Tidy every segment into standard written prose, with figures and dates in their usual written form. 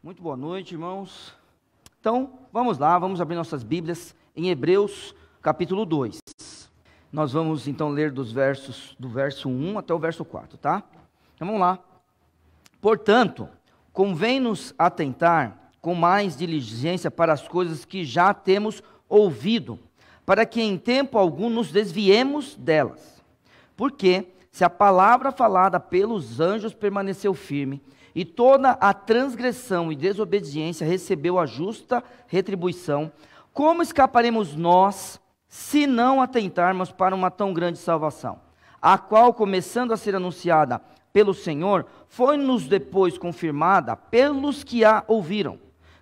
Muito boa noite, irmãos. Então, vamos lá, vamos abrir nossas Bíblias em Hebreus, capítulo 2. Nós vamos, então, ler do verso 1 até o verso 4, tá? Então, vamos lá. Portanto, convém-nos atentar com mais diligência para as coisas que já temos ouvido, para que em tempo algum nos desviemos delas. Porque, se a palavra falada pelos anjos permaneceu firme, e toda a transgressão e desobediência recebeu a justa retribuição, como escaparemos nós, se não atentarmos para uma tão grande salvação, a qual, começando a ser anunciada pelo Senhor, foi-nos depois confirmada pelos que a ouviram,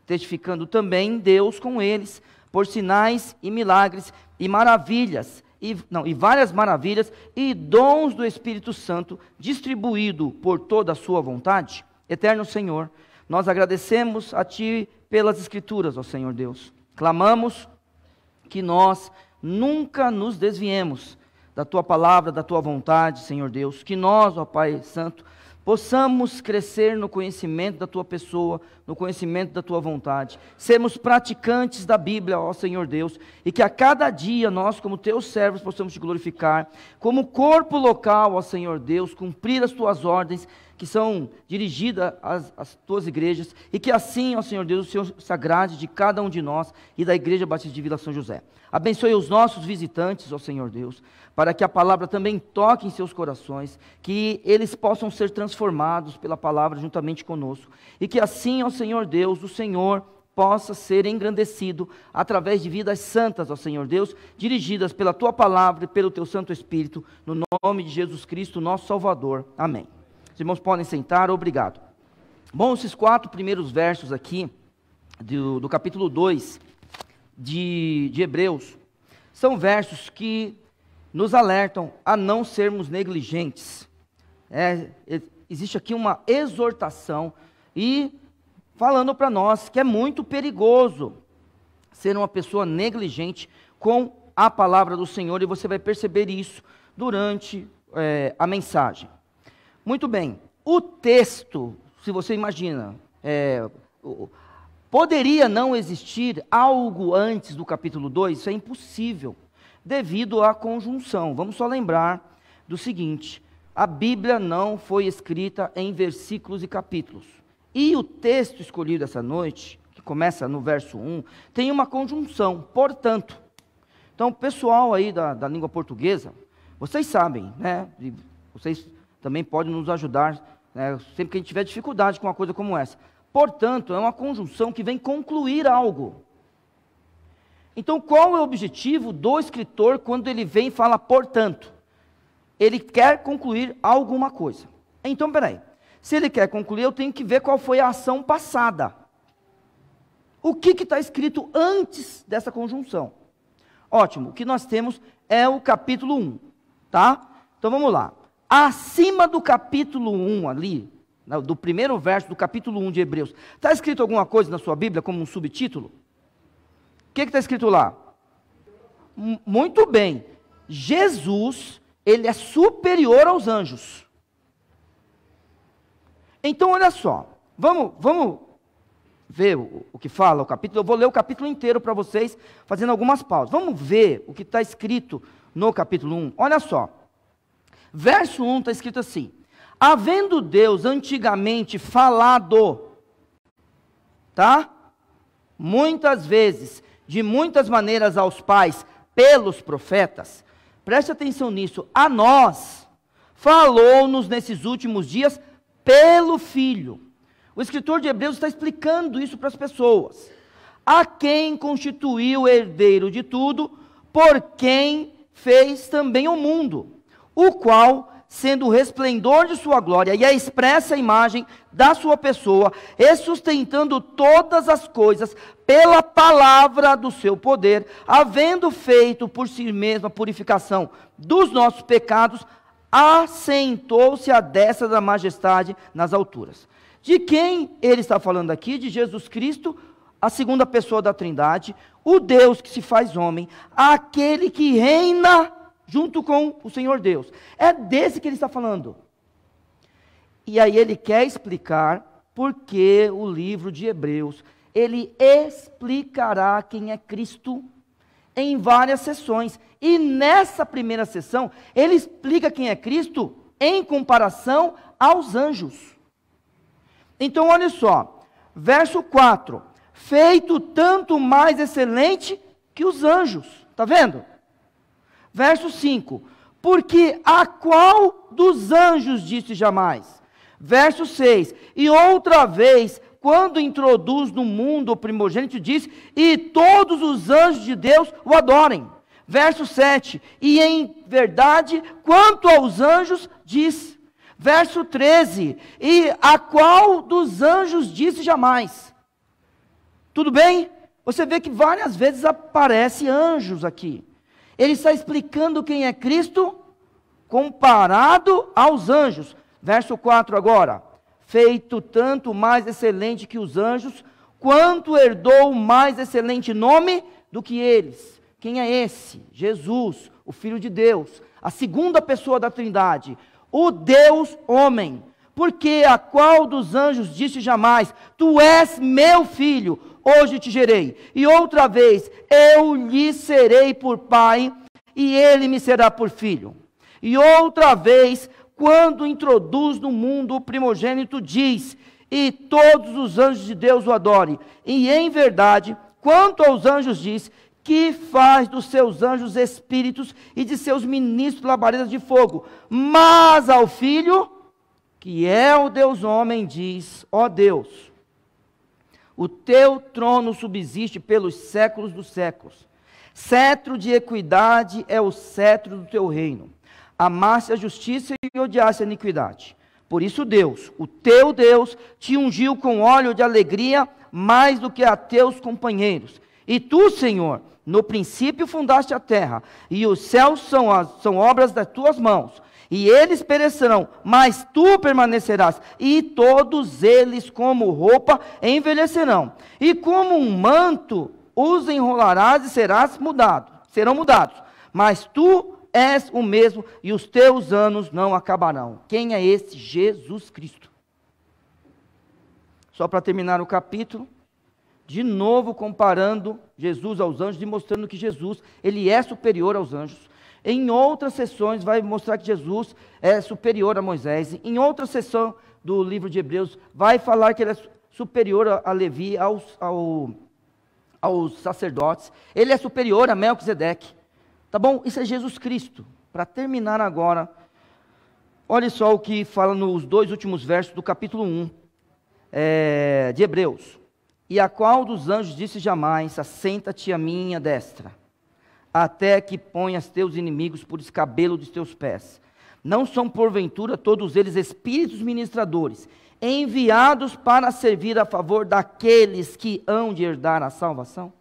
testificando também Deus com eles, por sinais e milagres e maravilhas, e várias maravilhas e dons do Espírito Santo, distribuído por toda a sua vontade. Eterno Senhor, nós agradecemos a Ti pelas Escrituras, ó Senhor Deus. Clamamos que nós nunca nos desviemos da Tua palavra, da Tua vontade, Senhor Deus. Que nós, ó Pai Santo, possamos crescer no conhecimento da Tua pessoa, no conhecimento da Tua vontade. Sermos praticantes da Bíblia, ó Senhor Deus. E que a cada dia nós, como Teus servos, possamos Te glorificar. Como corpo local, ó Senhor Deus, cumprir as Tuas ordens, que são dirigidas às Tuas igrejas, e que assim, ó Senhor Deus, o Senhor se agrade de cada um de nós e da Igreja Batista de Vila São José. Abençoe os nossos visitantes, ó Senhor Deus, para que a palavra também toque em seus corações, que eles possam ser transformados pela palavra juntamente conosco, e que assim, ó Senhor Deus, o Senhor possa ser engrandecido através de vidas santas, ó Senhor Deus, dirigidas pela Tua palavra e pelo Teu Santo Espírito, no nome de Jesus Cristo, nosso Salvador. Amém. Os irmãos podem sentar, obrigado. Bom, esses 4 primeiros versos aqui, do capítulo 2 de Hebreus, são versos que nos alertam a não sermos negligentes. Existe aqui uma exortação e falando para nós que é muito perigoso ser uma pessoa negligente com a palavra do Senhor, e você vai perceber isso durante a mensagem. Muito bem, o texto, se você imagina, poderia não existir algo antes do capítulo 2? Isso é impossível, devido à conjunção. Vamos só lembrar do seguinte: a Bíblia não foi escrita em versículos e capítulos. E o texto escolhido essa noite, que começa no verso 1, tem uma conjunção, portanto. Então, o pessoal aí da língua portuguesa, vocês sabem, né? Vocês também podem nos ajudar, né, sempre que a gente tiver dificuldade com uma coisa como essa. Portanto, é uma conjunção que vem concluir algo. Então, qual é o objetivo do escritor quando ele vem e fala portanto? Ele quer concluir alguma coisa. Então, peraí, se ele quer concluir, eu tenho que ver qual foi a ação passada. O que está escrito antes dessa conjunção? Ótimo, o que nós temos é o capítulo 1, tá? Então, vamos lá. Acima do capítulo 1 ali, do primeiro verso do capítulo 1 de Hebreus, está escrito alguma coisa na sua Bíblia como um subtítulo? O que está escrito lá? Muito bem, Jesus, ele é superior aos anjos. Então olha só, vamos ver o que fala o capítulo. Eu vou ler o capítulo inteiro para vocês, fazendo algumas pausas. Vamos ver o que está escrito no capítulo 1, olha só. Verso 1 está escrito assim: havendo Deus antigamente falado, tá? Muitas vezes, de muitas maneiras aos pais, pelos profetas, preste atenção nisso, a nós, falou-nos nesses últimos dias, pelo Filho. O escritor de Hebreus está explicando isso para as pessoas. A quem constituiu herdeiro de tudo, por quem fez também o mundo, o qual, sendo o resplendor de sua glória e a expressa imagem da sua pessoa, e sustentando todas as coisas pela palavra do seu poder, havendo feito por si mesmo a purificação dos nossos pecados, assentou-se à destra da majestade nas alturas. De quem ele está falando aqui? De Jesus Cristo, a segunda pessoa da Trindade, o Deus que se faz homem, aquele que reina junto com o Senhor Deus. É desse que ele está falando. E aí ele quer explicar porque o livro de Hebreus, ele explicará quem é Cristo em várias sessões. E nessa primeira sessão, ele explica quem é Cristo em comparação aos anjos. Então, olha só, verso 4, feito tanto mais excelente que os anjos, está vendo? Verso 5, porque a qual dos anjos disse jamais? Verso 6, e outra vez, quando introduz no mundo o primogênito, diz, e todos os anjos de Deus o adorem. Verso 7, e em verdade, quanto aos anjos, diz. Verso 13, e a qual dos anjos disse jamais? Tudo bem? Você vê que várias vezes aparece anjos aqui. Ele está explicando quem é Cristo comparado aos anjos. Verso 4 agora. Feito tanto mais excelente que os anjos, quanto herdou mais excelente nome do que eles. Quem é esse? Jesus, o Filho de Deus, a segunda pessoa da Trindade, o Deus homem. Porque a qual dos anjos disse jamais, tu és meu filho, hoje te gerei. E outra vez, eu lhe serei por pai, e ele me será por filho. E outra vez, quando introduz no mundo o primogênito, diz, e todos os anjos de Deus o adorem. E em verdade, quanto aos anjos diz, que faz dos seus anjos espíritos e de seus ministros labaredas de fogo. Mas ao Filho, que é o Deus homem, diz, ó Deus, o teu trono subsiste pelos séculos dos séculos. Cetro de equidade é o cetro do teu reino. Amaste a justiça e odiaste a iniquidade. Por isso Deus, o teu Deus, te ungiu com óleo de alegria mais do que a teus companheiros. E tu, Senhor, no princípio fundaste a terra, e os céus são obras das tuas mãos. E eles perecerão, mas tu permanecerás, e todos eles como roupa envelhecerão. E como um manto os enrolarás e serão mudados. Mas tu és o mesmo, e os teus anos não acabarão. Quem é esse? Jesus Cristo. Só para terminar o capítulo, de novo comparando Jesus aos anjos, e mostrando que Jesus, ele é superior aos anjos. Em outras sessões vai mostrar que Jesus é superior a Moisés. Em outra sessão do livro de Hebreus vai falar que ele é superior a Levi, aos sacerdotes. Ele é superior a Melquisedeque. Tá bom? Isso é Jesus Cristo. Para terminar agora, olha só o que fala nos dois últimos versos do capítulo 1 de Hebreus. E a qual dos anjos disse jamais, assenta-te à minha destra, até que ponhas teus inimigos por escabelo dos teus pés. Não são porventura todos eles espíritos ministradores, enviados para servir a favor daqueles que hão de herdar a salvação?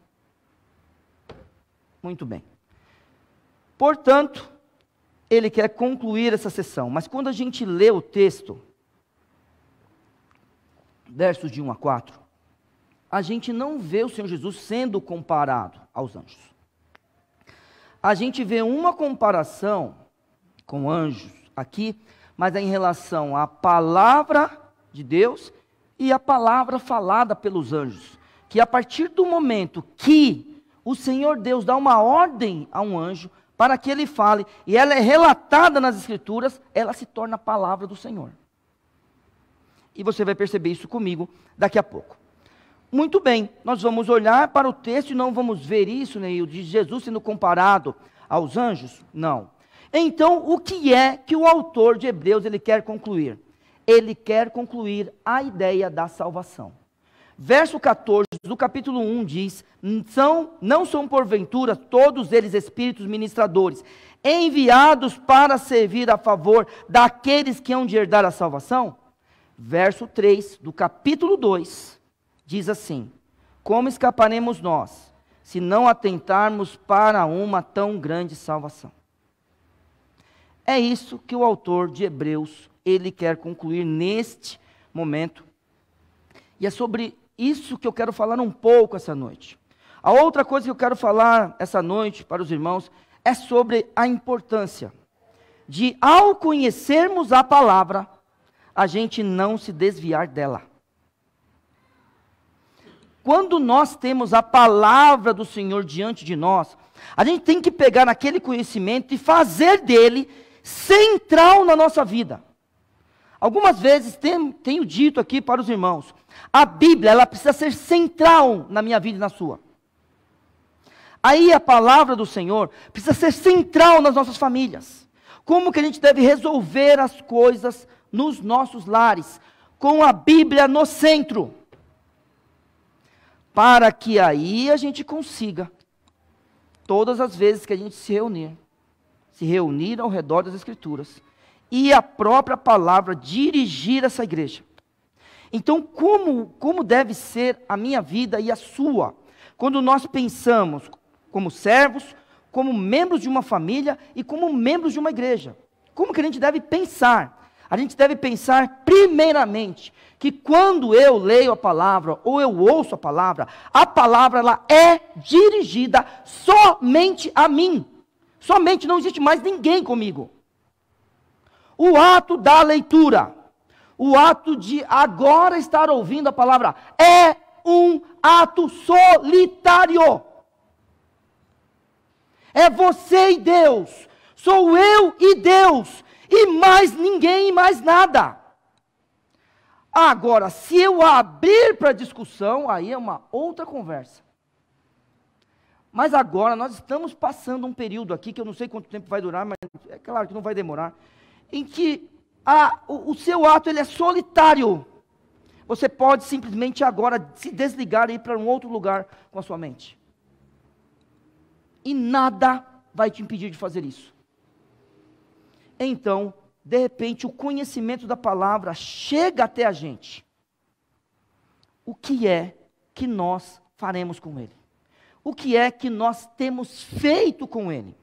Muito bem. Portanto, ele quer concluir essa sessão, mas quando a gente lê o texto, versos de 1 a 4, a gente não vê o Senhor Jesus sendo comparado aos anjos. A gente vê uma comparação com anjos aqui, mas é em relação à palavra de Deus e à palavra falada pelos anjos. Que a partir do momento que o Senhor Deus dá uma ordem a um anjo para que ele fale, e ela é relatada nas Escrituras, ela se torna a palavra do Senhor. E você vai perceber isso comigo daqui a pouco. Muito bem, nós vamos olhar para o texto e não vamos ver isso, Neil, de Jesus sendo comparado aos anjos? Não. Então, o que é que o autor de Hebreus ele quer concluir? Ele quer concluir a ideia da salvação. Verso 14 do capítulo 1 diz, não são porventura todos eles espíritos ministradores, enviados para servir a favor daqueles que hão de herdar a salvação? Verso 3 do capítulo 2 diz assim, como escaparemos nós, se não atentarmos para uma tão grande salvação? É isso que o autor de Hebreus, ele quer concluir neste momento. E é sobre isso que eu quero falar um pouco essa noite. A outra coisa que eu quero falar essa noite para os irmãos é sobre a importância de, ao conhecermos a palavra, a gente não se desviar dela. quando nós temos a palavra do Senhor diante de nós, a gente tem que pegar aquele conhecimento e fazer dele central na nossa vida. Algumas vezes tenho dito aqui para os irmãos, a Bíblia ela precisa ser central na minha vida e na sua. Aí a palavra do Senhor precisa ser central nas nossas famílias. Como que a gente deve resolver as coisas nos nossos lares, com a Bíblia no centro, para que aí a gente consiga, todas as vezes que a gente se reunir ao redor das Escrituras, e a própria palavra dirigir essa igreja. Então, como deve ser a minha vida e a sua, quando nós pensamos como servos, como membros de uma família e como membros de uma igreja? Como que a gente deve pensar? A gente deve pensar primeiramente que quando eu leio a palavra ou eu ouço a palavra ela é dirigida somente a mim. Somente, não existe mais ninguém comigo. O ato da leitura, o ato de agora estar ouvindo a palavra, é um ato solitário. É você e Deus, sou eu e Deus, e mais ninguém e mais nada. Agora, se eu abrir para discussão, aí é uma outra conversa. Mas agora nós estamos passando um período aqui, que eu não sei quanto tempo vai durar, mas é claro que não vai demorar, em que o seu ato ele é solitário. Você pode simplesmente agora se desligar e ir para um outro lugar com a sua mente. E nada vai te impedir de fazer isso. Então, de repente, o conhecimento da palavra chega até a gente. O que é que nós faremos com ele? O que é que nós temos feito com ele?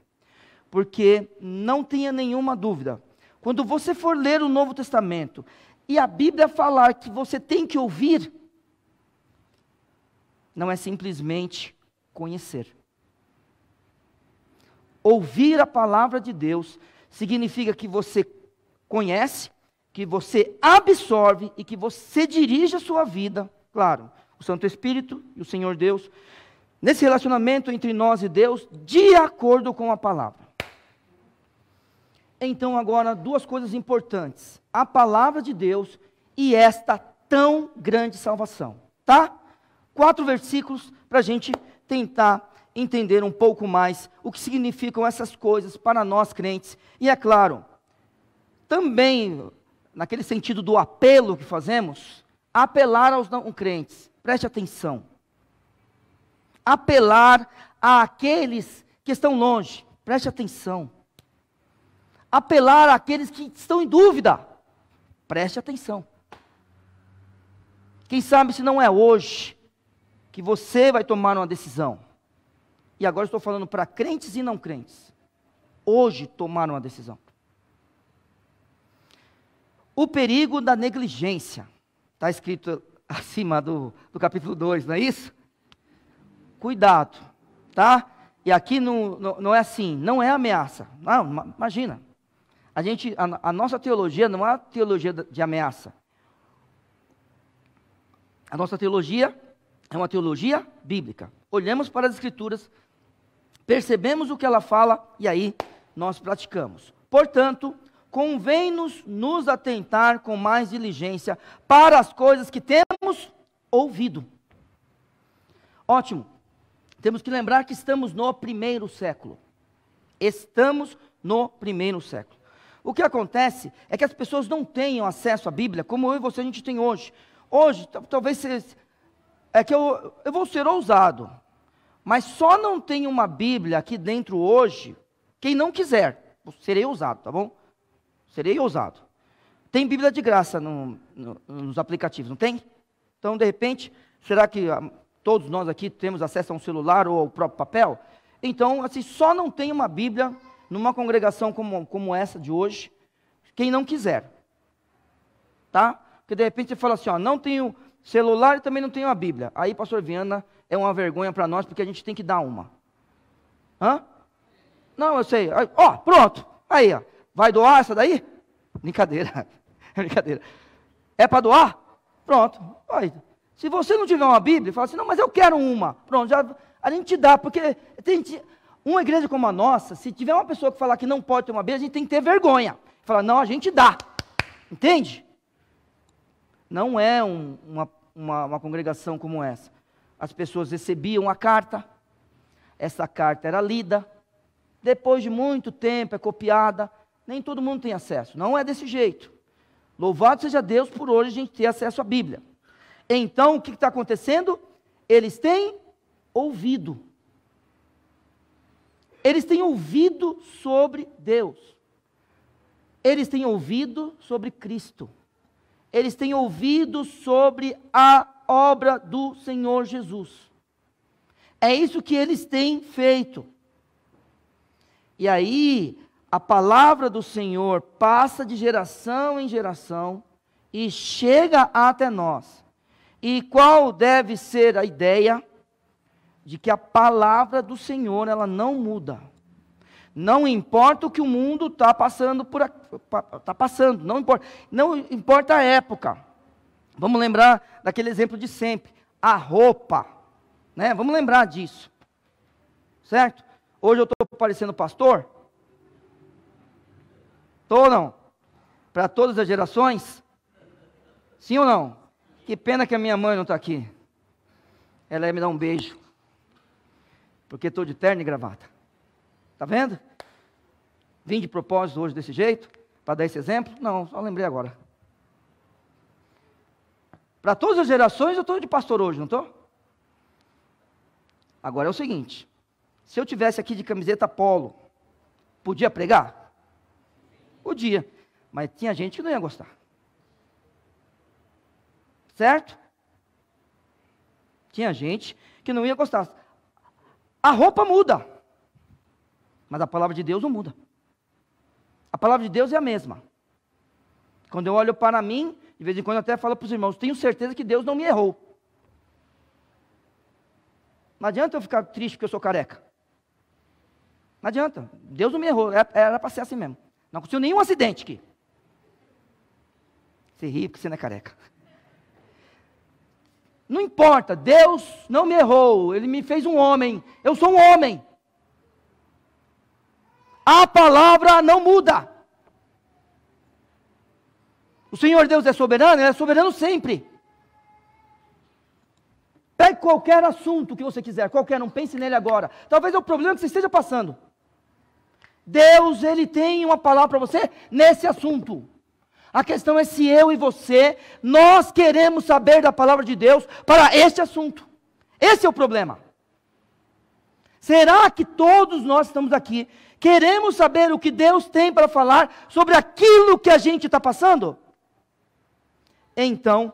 Porque não tenha nenhuma dúvida, quando você for ler o Novo Testamento, e a Bíblia falar que você tem que ouvir, não é simplesmente conhecer. Ouvir a palavra de Deus significa que você conhece, que você absorve e que você dirige a sua vida, claro, o Santo Espírito e o Senhor Deus, nesse relacionamento entre nós e Deus, de acordo com a palavra. Então agora, duas coisas importantes, a palavra de Deus e esta tão grande salvação, tá? 4 versículos para a gente tentar entender um pouco mais o que significam essas coisas para nós crentes. E é claro, também, naquele sentido do apelo que fazemos, apelar aos não crentes, preste atenção. Apelar àqueles que estão longe, preste atenção. Apelar àqueles que estão em dúvida, preste atenção. Quem sabe se não é hoje que você vai tomar uma decisão. E agora estou falando para crentes e não crentes. Hoje tomaram uma decisão. O perigo da negligência. Está escrito acima do capítulo 2, não é isso? Cuidado, tá? E aqui não é assim, não é ameaça. Não, imagina. A nossa teologia não é teologia de ameaça. A nossa teologia é uma teologia bíblica. Olhamos para as Escrituras, percebemos o que ela fala e aí nós praticamos. Portanto, convém-nos nos atentar com mais diligência para as coisas que temos ouvido. Ótimo. Temos que lembrar que estamos no 1º século. Estamos no 1º século. O que acontece é que as pessoas não tenham acesso à Bíblia como eu e você a gente tem hoje. Hoje, talvez é que eu vou ser ousado, mas só não tem uma Bíblia aqui dentro hoje quem não quiser. Serei ousado, tá bom? Serei ousado. Tem Bíblia de graça nos aplicativos, não tem? Então, de repente, será que todos nós aqui temos acesso a um celular ou ao próprio papel? Então, assim, só não tem uma Bíblia numa congregação como essa de hoje, quem não quiser. Tá? Porque de repente você fala assim, ó, não tenho celular e também não tenho a Bíblia. Aí, pastor Viana, é uma vergonha para nós, porque a gente tem que dar uma. Hã? Não, eu sei. Ó, pronto. Aí, ó. Vai doar essa daí? Brincadeira. É brincadeira. É para doar? Pronto. Aí. Se você não tiver uma Bíblia, fala assim, não, mas eu quero uma. Pronto, já, a gente dá, porque uma igreja como a nossa, se tiver uma pessoa que falar que não pode ter uma Bíblia, a gente tem que ter vergonha. Falar, não, a gente dá. Entende? Não é uma congregação como essa. As pessoas recebiam a carta, essa carta era lida, depois de muito tempo é copiada, nem todo mundo tem acesso. Não é desse jeito. Louvado seja Deus por hoje a gente ter acesso à Bíblia. Então, o que está acontecendo? Eles têm ouvido. Eles têm ouvido sobre Deus. Eles têm ouvido sobre Cristo. Eles têm ouvido sobre a obra do Senhor Jesus. É isso que eles têm feito. E aí, a palavra do Senhor passa de geração em geração e chega até nós. E qual deve ser a ideia? De que a palavra do Senhor, ela não muda. Não importa o que o mundo está passando não importa a época. Vamos lembrar daquele exemplo de sempre, a roupa, né? Vamos lembrar disso, certo? Hoje eu estou parecendo pastor? Estou ou não? Para todas as gerações? Sim ou não? Que pena que a minha mãe não está aqui. Ela ia me dar um beijo, porque estou de terno e gravata. Está vendo? Vim de propósito hoje desse jeito, para dar esse exemplo? Não, só lembrei agora. Para todas as gerações eu estou de pastor hoje, não estou? Agora é o seguinte, se eu tivesse aqui de camiseta polo, podia pregar? Podia, mas tinha gente que não ia gostar. Certo? Tinha gente que não ia gostar. A roupa muda, mas a palavra de Deus não muda. A palavra de Deus é a mesma. Quando eu olho para mim, de vez em quando eu até falo para os irmãos, tenho certeza que Deus não me errou. Não adianta eu ficar triste porque eu sou careca. Não adianta, Deus não me errou, era para ser assim mesmo. Não aconteceu nenhum acidente aqui. Você ri porque você não é careca. Não importa, Deus não me errou, Ele me fez um homem, eu sou um homem. A palavra não muda. O Senhor Deus é soberano, Ele é soberano sempre. Pegue qualquer assunto que você quiser, qualquer, não pense nele agora. Talvez é o problema que você esteja passando. Deus, Ele tem uma palavra para você nesse assunto. A questão é se eu e você, nós queremos saber da palavra de Deus para este assunto. Esse é o problema. Será que todos nós estamos aqui, queremos saber o que Deus tem para falar sobre aquilo que a gente está passando? Então,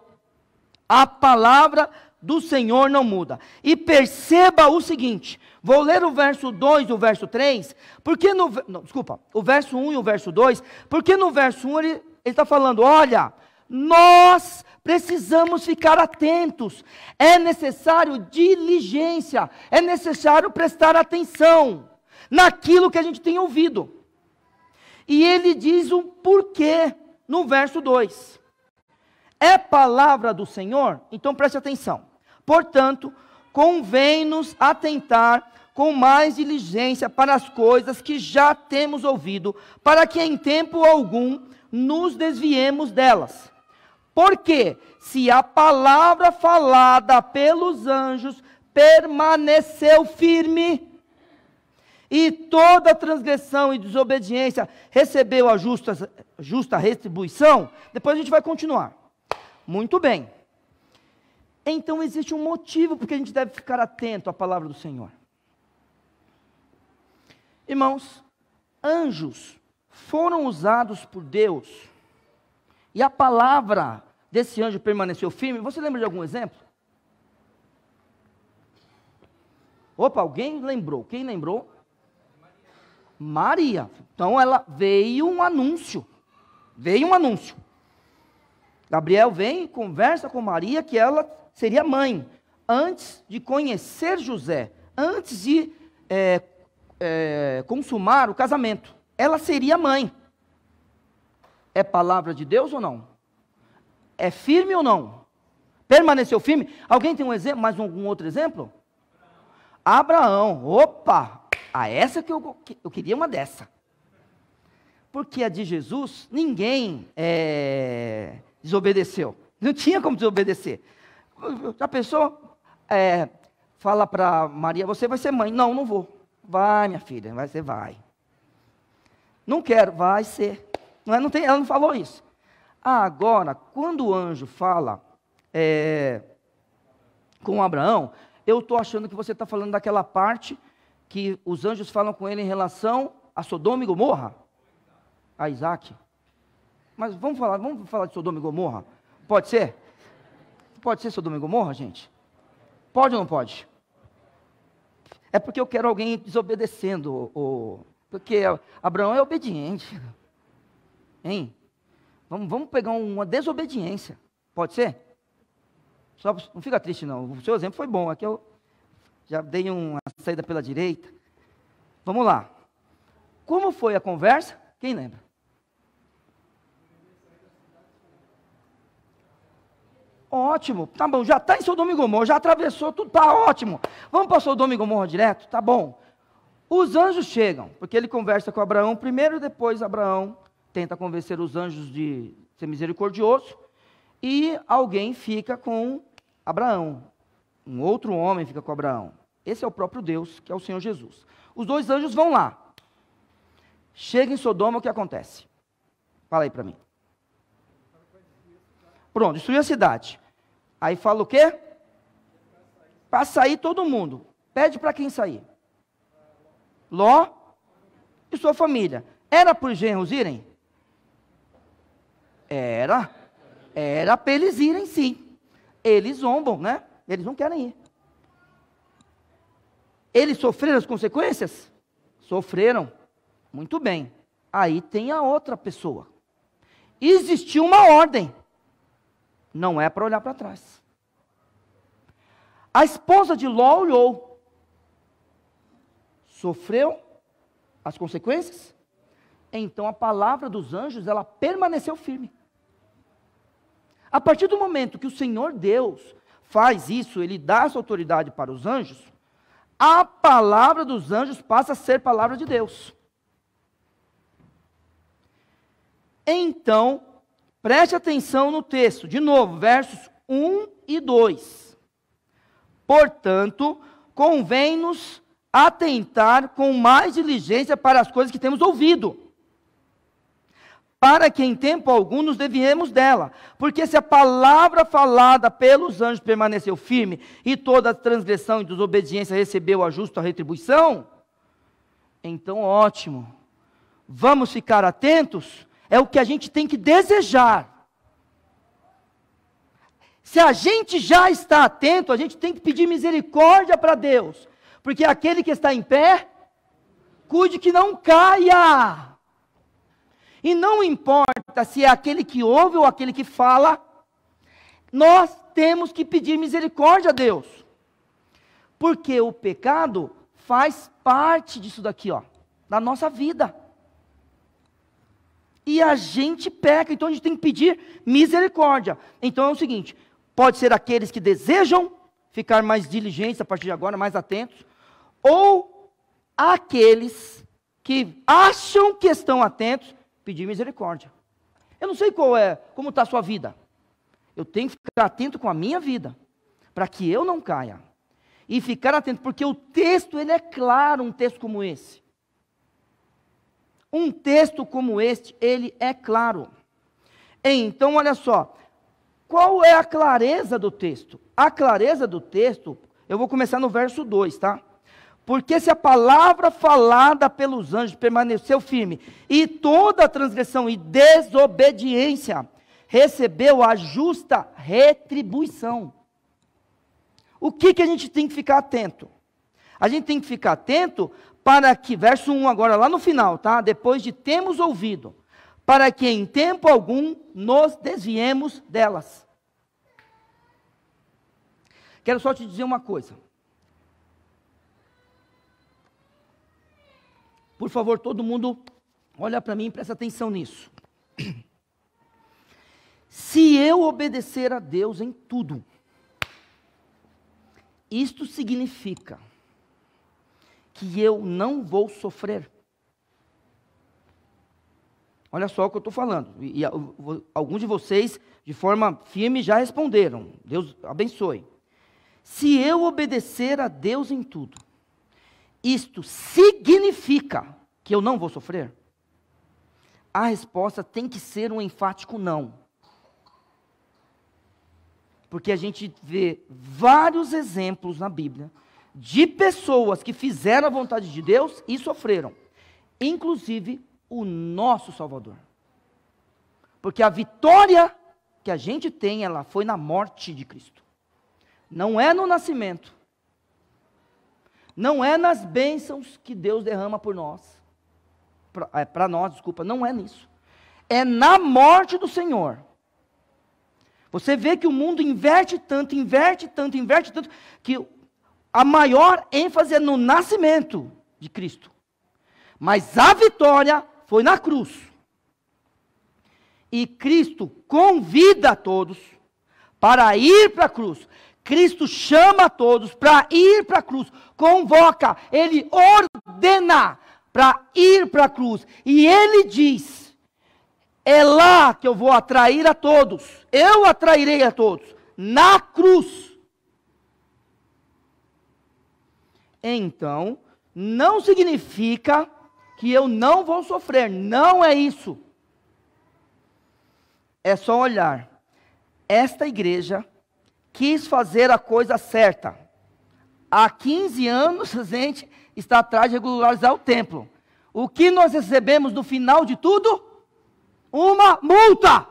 a palavra do Senhor não muda. E perceba o seguinte, vou ler o verso 2 e o verso 3, porque o verso 1 e o verso 2, porque no verso 1 ele está falando, olha, nós precisamos ficar atentos, é necessário diligência, é necessário prestar atenção naquilo que a gente tem ouvido. E ele diz um porquê no verso 2. É palavra do Senhor? Então preste atenção. Portanto, convém-nos atentar com mais diligência para as coisas que já temos ouvido, para que em tempo algum nos desviemos delas. Porque se a palavra falada pelos anjos permaneceu firme, e toda transgressão e desobediência recebeu a justa retribuição, depois a gente vai continuar. Muito bem. Então existe um motivo porque a gente deve ficar atento à palavra do Senhor. Irmãos, anjos foram usados por Deus, e a palavra desse anjo permaneceu firme. Você lembra de algum exemplo? Opa, alguém lembrou. Quem lembrou? Maria. Então ela veio um anúncio. Gabriel vem e conversa com Maria que ela seria mãe, antes de conhecer José, antes de consumar o casamento. Ela seria mãe. É palavra de Deus ou não? É firme ou não? Permaneceu firme. Alguém tem um exemplo, mais algum outro exemplo? Abraão. Opa! Essa que eu queria uma dessa. Porque a de Jesus, ninguém desobedeceu. Não tinha como desobedecer. Já pensou? Fala para Maria, você vai ser mãe. Não, não vou. Vai, minha filha, você vai. Não quero, vai ser. Ela não falou isso. Agora, quando o anjo fala com Abraão, eu estou achando que você está falando daquela parte que os anjos falam com ele em relação a Sodoma e Gomorra, a Isaac. Mas vamos falar de Sodoma e Gomorra? Pode ser? Pode ser Sodoma e Gomorra, gente? Pode ou não pode? É porque eu quero alguém desobedecendo, porque Abraão é obediente. Hein? Vamos pegar uma desobediência. Pode ser? Só, não fica triste não, o seu exemplo foi bom, aqui eu já dei uma saída pela direita. Vamos lá. Como foi a conversa? Quem lembra? Ótimo, tá bom, já está em Sodoma e Gomorra, já atravessou tudo, tá ótimo. Vamos para Sodoma e Gomorra direto? Tá bom. Os anjos chegam, porque ele conversa com Abraão primeiro, depois Abraão tenta convencer os anjos de ser misericordioso, e alguém fica com Abraão. Um outro homem fica com Abraão. Esse é o próprio Deus, que é o Senhor Jesus. Os dois anjos vão lá. Chega em Sodoma, o que acontece? Fala aí para mim. Pronto, destruiu a cidade. Aí fala o quê? Para sair todo mundo. Pede para quem sair? Ló e sua família. Era para os genros irem? Era para eles irem sim. Eles zombam, né? Eles não querem ir. Eles sofreram as consequências? Sofreram. Muito bem. Aí tem a outra pessoa. Existiu uma ordem. Não é para olhar para trás. A esposa de Ló olhou. Sofreu as consequências? Então a palavra dos anjos, ela permaneceu firme. A partir do momento que o Senhor Deus faz isso, ele dá essa autoridade para os anjos, a palavra dos anjos passa a ser palavra de Deus. Então, preste atenção no texto, de novo, versos 1 e 2. Portanto, convém-nos atentar com mais diligência para as coisas que temos ouvido, para que em tempo algum nos desviemos dela. Porque se a palavra falada pelos anjos permaneceu firme, e toda a transgressão e desobediência recebeu a justa retribuição, então ótimo, vamos ficar atentos, é o que a gente tem que desejar. Se a gente já está atento, a gente tem que pedir misericórdia para Deus, porque aquele que está em pé, cuide que não caia. E não importa se é aquele que ouve ou aquele que fala, nós temos que pedir misericórdia a Deus. Porque o pecado faz parte disso daqui, ó, da nossa vida. E a gente peca, então a gente tem que pedir misericórdia. Então é o seguinte, pode ser aqueles que desejam ficar mais diligentes a partir de agora, mais atentos, ou aqueles que acham que estão atentos, pedir misericórdia. Eu não sei como está a sua vida. Eu tenho que ficar atento com a minha vida, para que eu não caia. E ficar atento, porque o texto, ele é claro, um texto como esse. Um texto como este, ele é claro. Então, olha só, qual é a clareza do texto? A clareza do texto, eu vou começar no verso 2, tá? Porque se a palavra falada pelos anjos permaneceu firme, e toda a transgressão e desobediência recebeu a justa retribuição. O que a gente tem que ficar atento? A gente tem que ficar atento para que, verso 1 agora, lá no final, tá? Depois de termos ouvido, para que em tempo algum nos desviemos delas. Quero só te dizer uma coisa. Por favor, todo mundo olha para mim e presta atenção nisso. Se eu obedecer a Deus em tudo, isto significa que eu não vou sofrer. Olha só o que eu estou falando. E alguns de vocês, de forma firme, já responderam. Deus abençoe. Se eu obedecer a Deus em tudo, isto significa que eu não vou sofrer? A resposta tem que ser um enfático não. Porque a gente vê vários exemplos na Bíblia de pessoas que fizeram a vontade de Deus e sofreram. Inclusive o nosso Salvador. Porque a vitória que a gente tem, ela foi na morte de Cristo. Não é no nascimento. Não é nas bênçãos que Deus derrama por nós. Para nós, desculpa, não é nisso. É na morte do Senhor. Você vê que o mundo inverte tanto, que a maior ênfase é no nascimento de Cristo. Mas a vitória foi na cruz. E Cristo convida a todos para ir para a cruz. Cristo chama a todos para ir para a cruz. Convoca, Ele ordena para ir para a cruz. E Ele diz: é lá que eu vou atrair a todos. Eu atrairei a todos. Na cruz. Então, não significa que eu não vou sofrer. Não é isso. É só olhar. Esta igreja quis fazer a coisa certa. Há 15 anos a gente está atrás de regularizar o templo. O que nós recebemos no final de tudo? Uma multa.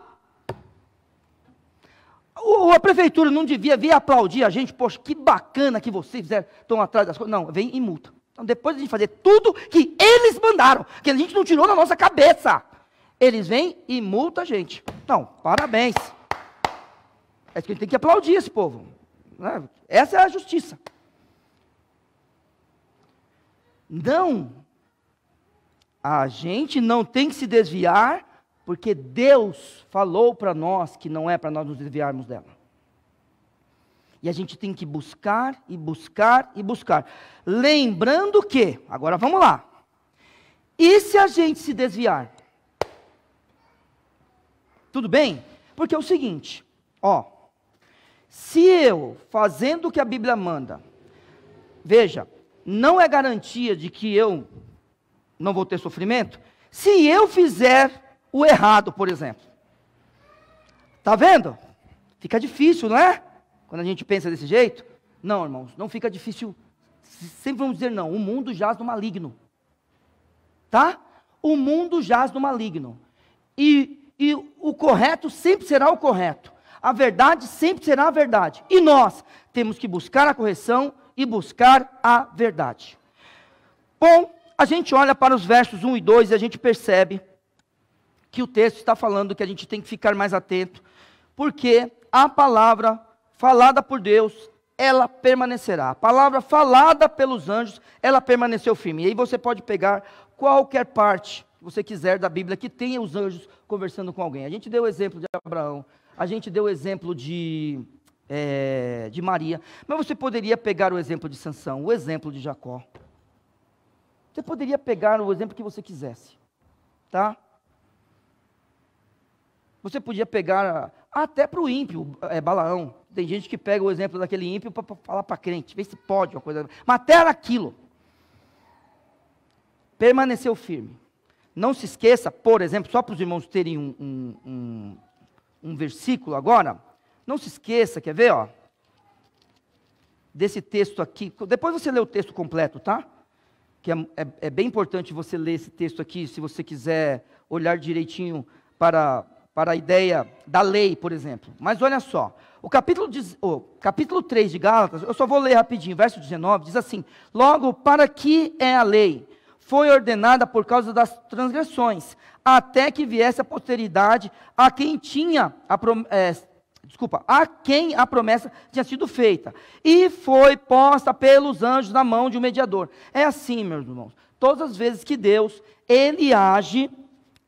A prefeitura não devia vir aplaudir a gente. Poxa, que bacana que vocês estão atrás das coisas. Não, vem e multa. Então, depois de a gente fazer tudo que eles mandaram, que a gente não tirou da nossa cabeça, eles vêm e multam a gente. Não, parabéns. É que a gente tem que aplaudir esse povo. Né? Essa é a justiça. Não. A gente não tem que se desviar, porque Deus falou para nós que não é para nós nos desviarmos dela. E a gente tem que buscar e buscar e buscar. Lembrando que, agora vamos lá. E se a gente se desviar? Tudo bem? Porque é o seguinte, se eu, fazendo o que a Bíblia manda, veja, não é garantia de que eu não vou ter sofrimento, se eu fizer o errado, por exemplo. Está vendo? Fica difícil, não é? Quando a gente pensa desse jeito. Não, irmãos, não fica difícil. Sempre vamos dizer não. O mundo jaz no maligno. Tá? O mundo jaz no maligno. E o correto sempre será o correto. A verdade sempre será a verdade. E nós temos que buscar a correção e buscar a verdade. Bom, a gente olha para os versos 1 e 2 e a gente percebe que o texto está falando que a gente tem que ficar mais atento, porque a palavra falada por Deus, ela permanecerá. A palavra falada pelos anjos, ela permaneceu firme. E aí você pode pegar qualquer parte que você quiser da Bíblia que tenha os anjos conversando com alguém. A gente deu o exemplo de Abraão, a gente deu o exemplo de Maria, mas você poderia pegar o exemplo de Sansão, o exemplo de Jacó. Você poderia pegar o exemplo que você quisesse, tá? Você podia pegar até para o ímpio, Balaão. Tem gente que pega o exemplo daquele ímpio para falar para crente, ver se pode uma coisa. Mas até era aquilo. Permaneceu firme. Não se esqueça, por exemplo, só para os irmãos terem um versículo agora, não se esqueça, quer ver, desse texto aqui. Depois você lê o texto completo, tá? Que é bem importante você ler esse texto aqui, se você quiser olhar direitinho para a ideia da lei, por exemplo. Mas olha só, o capítulo 3 de Gálatas, eu só vou ler rapidinho, verso 19, diz assim: logo, para que é a lei? Foi ordenada por causa das transgressões, até que viesse a posteridade a quem a promessa tinha sido feita, e foi posta pelos anjos na mão de um mediador. É assim, meus irmãos, todas as vezes que Deus, Ele age,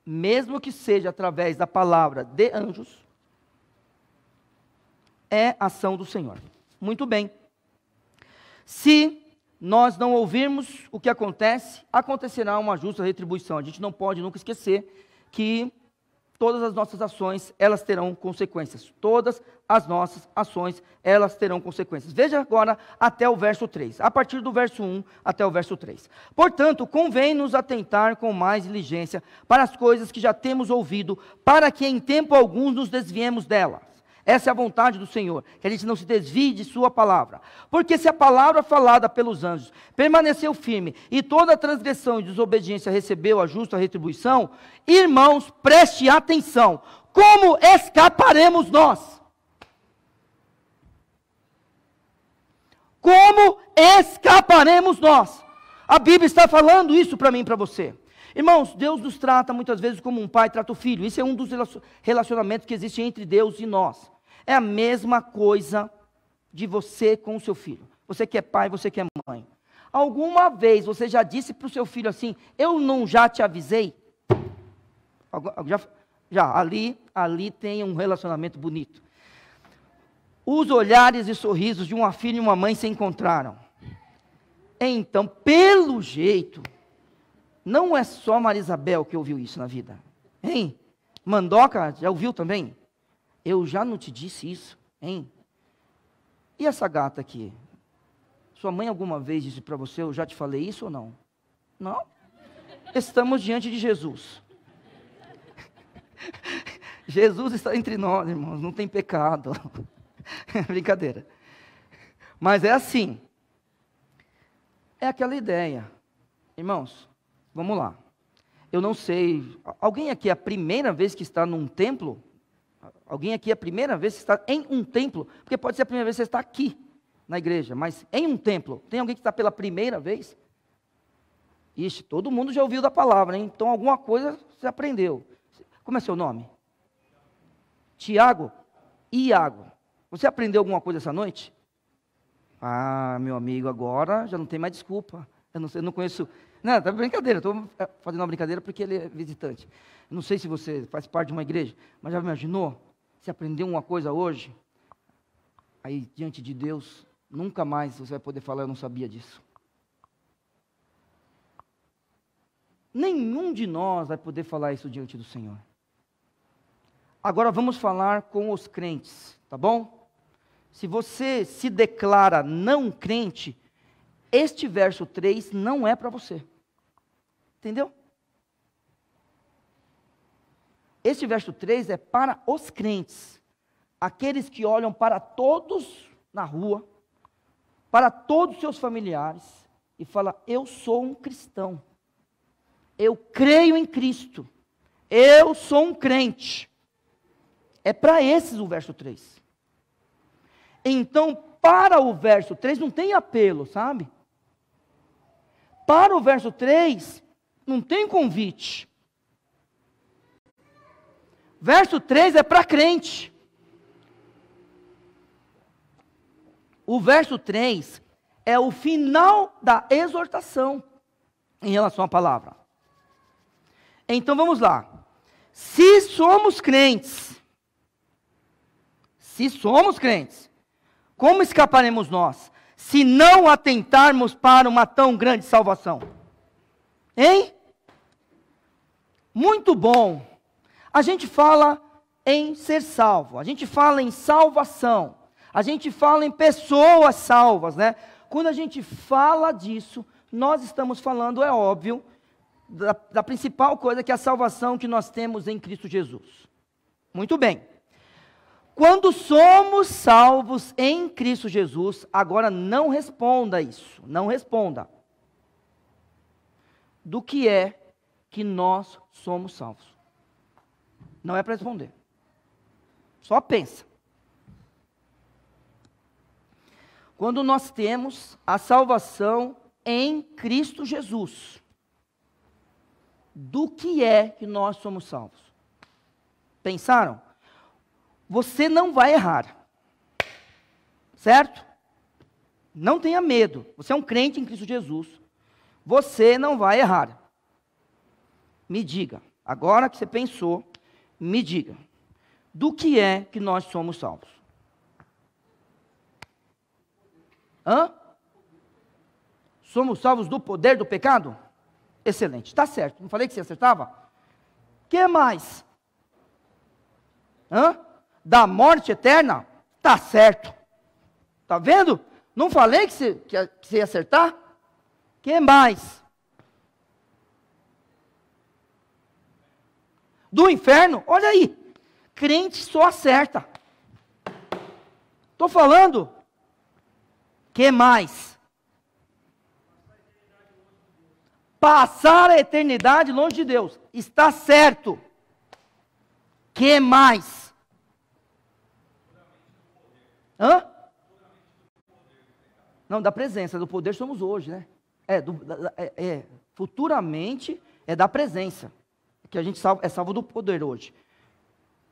mesmo que seja através da palavra de anjos, é ação do Senhor. Muito bem. Se nós não ouvirmos o que acontece, acontecerá uma justa retribuição. A gente não pode nunca esquecer que todas as nossas ações, elas terão consequências. Todas as nossas ações, elas terão consequências. Veja agora até o verso 3. A partir do verso 1 até o verso 3. Portanto, convém nos atentar com mais diligência para as coisas que já temos ouvido, para que em tempo algum nos desviemos delas. Essa é a vontade do Senhor, que a gente não se desvie de sua palavra. Porque se a palavra falada pelos anjos permaneceu firme, e toda transgressão e desobediência recebeu a justa retribuição, irmãos, preste atenção, como escaparemos nós? Como escaparemos nós? A Bíblia está falando isso para mim e para você. Irmãos, Deus nos trata muitas vezes como um pai trata o filho. Isso é um dos relacionamentos que existe entre Deus e nós. É a mesma coisa de você com o seu filho. Você que é pai, você que é mãe. Alguma vez você já disse para o seu filho assim, eu não já te avisei? Já, ali tem um relacionamento bonito. Os olhares e sorrisos de uma filha e uma mãe se encontraram. Então, pelo jeito, não é só Marisabel que ouviu isso na vida. Hein? Mandoca, já ouviu também? Eu já não te disse isso, hein? E essa gata aqui? Sua mãe alguma vez disse para você, eu já te falei isso ou não? Não? Estamos diante de Jesus. Jesus está entre nós, irmãos, não tem pecado. Brincadeira. Mas é assim. É aquela ideia. Irmãos, vamos lá. Eu não sei, alguém aqui é a primeira vez que está num templo? Alguém aqui é a primeira vez que está em um templo? Porque pode ser a primeira vez que você está aqui, na igreja, mas em um templo. Tem alguém que está pela primeira vez? Ixi, todo mundo já ouviu da palavra, hein? Então alguma coisa você aprendeu. Como é seu nome? Tiago? Iago. Você aprendeu alguma coisa essa noite? Ah, meu amigo, agora já não tem mais desculpa. Eu não conheço... Não, tá brincadeira, estou fazendo uma brincadeira porque ele é visitante. Eu não sei se você faz parte de uma igreja, mas já imaginou? Se aprendeu uma coisa hoje, aí diante de Deus, nunca mais você vai poder falar, eu não sabia disso. Nenhum de nós vai poder falar isso diante do Senhor. Agora vamos falar com os crentes, tá bom? Se você se declara não crente, este verso 3 não é para você. Entendeu? Este verso 3 é para os crentes. Aqueles que olham para todos na rua, para todos os seus familiares, e falam, eu sou um cristão. Eu creio em Cristo. Eu sou um crente. É para esses o verso 3. Então, para o verso 3 não tem apelo, sabe? Para o verso 3, não tem convite. Verso 3 é para crente. O verso 3 é o final da exortação em relação à palavra. Então vamos lá. Se somos crentes, como escaparemos nós? Se não atentarmos para uma tão grande salvação. Hein? Muito bom. A gente fala em ser salvo, a gente fala em salvação, a gente fala em pessoas salvas, né? Quando a gente fala disso, nós estamos falando, é óbvio, da principal coisa que é a salvação que nós temos em Cristo Jesus. Muito bem. Quando somos salvos em Cristo Jesus, agora não responda isso, não responda. Do que é que nós somos salvos? Não é para responder. Só pensa. Quando nós temos a salvação em Cristo Jesus, do que é que nós somos salvos? Pensaram? Você não vai errar. Certo? Não tenha medo. Você é um crente em Cristo Jesus. Você não vai errar. Me diga, agora que você pensou, me diga, do que é que nós somos salvos? Hã? Somos salvos do poder do pecado? Excelente, está certo. Não falei que você acertava? Que mais? Da morte eterna? Está certo. Está vendo? Não falei que você ia acertar? Que mais? Do inferno? Olha aí. Crente só acerta. Estou falando. Que mais? Passar a eternidade longe de Deus. Está certo. Que mais? Não, da presença, do poder somos hoje, né? Futuramente é da presença. Que a gente é salvo do poder hoje.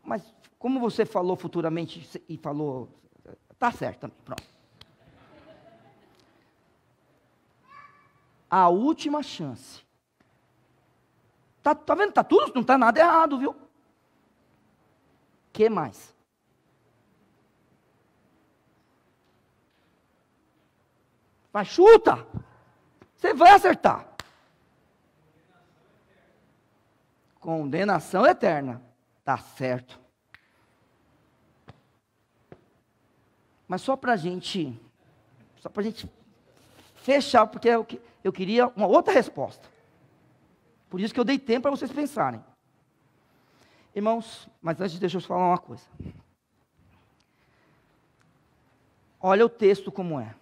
Mas como você falou futuramente e falou, está certo também, pronto. A última chance. Tá vendo? Tá tudo, não está nada errado, viu? Que mais? Vai, chuta! Você vai acertar. Condenação eterna. Tá certo. Mas só para a gente fechar, porque eu queria uma outra resposta. Por isso que eu dei tempo para vocês pensarem. Irmãos, mas antes deixa eu falar uma coisa. Olha o texto como é.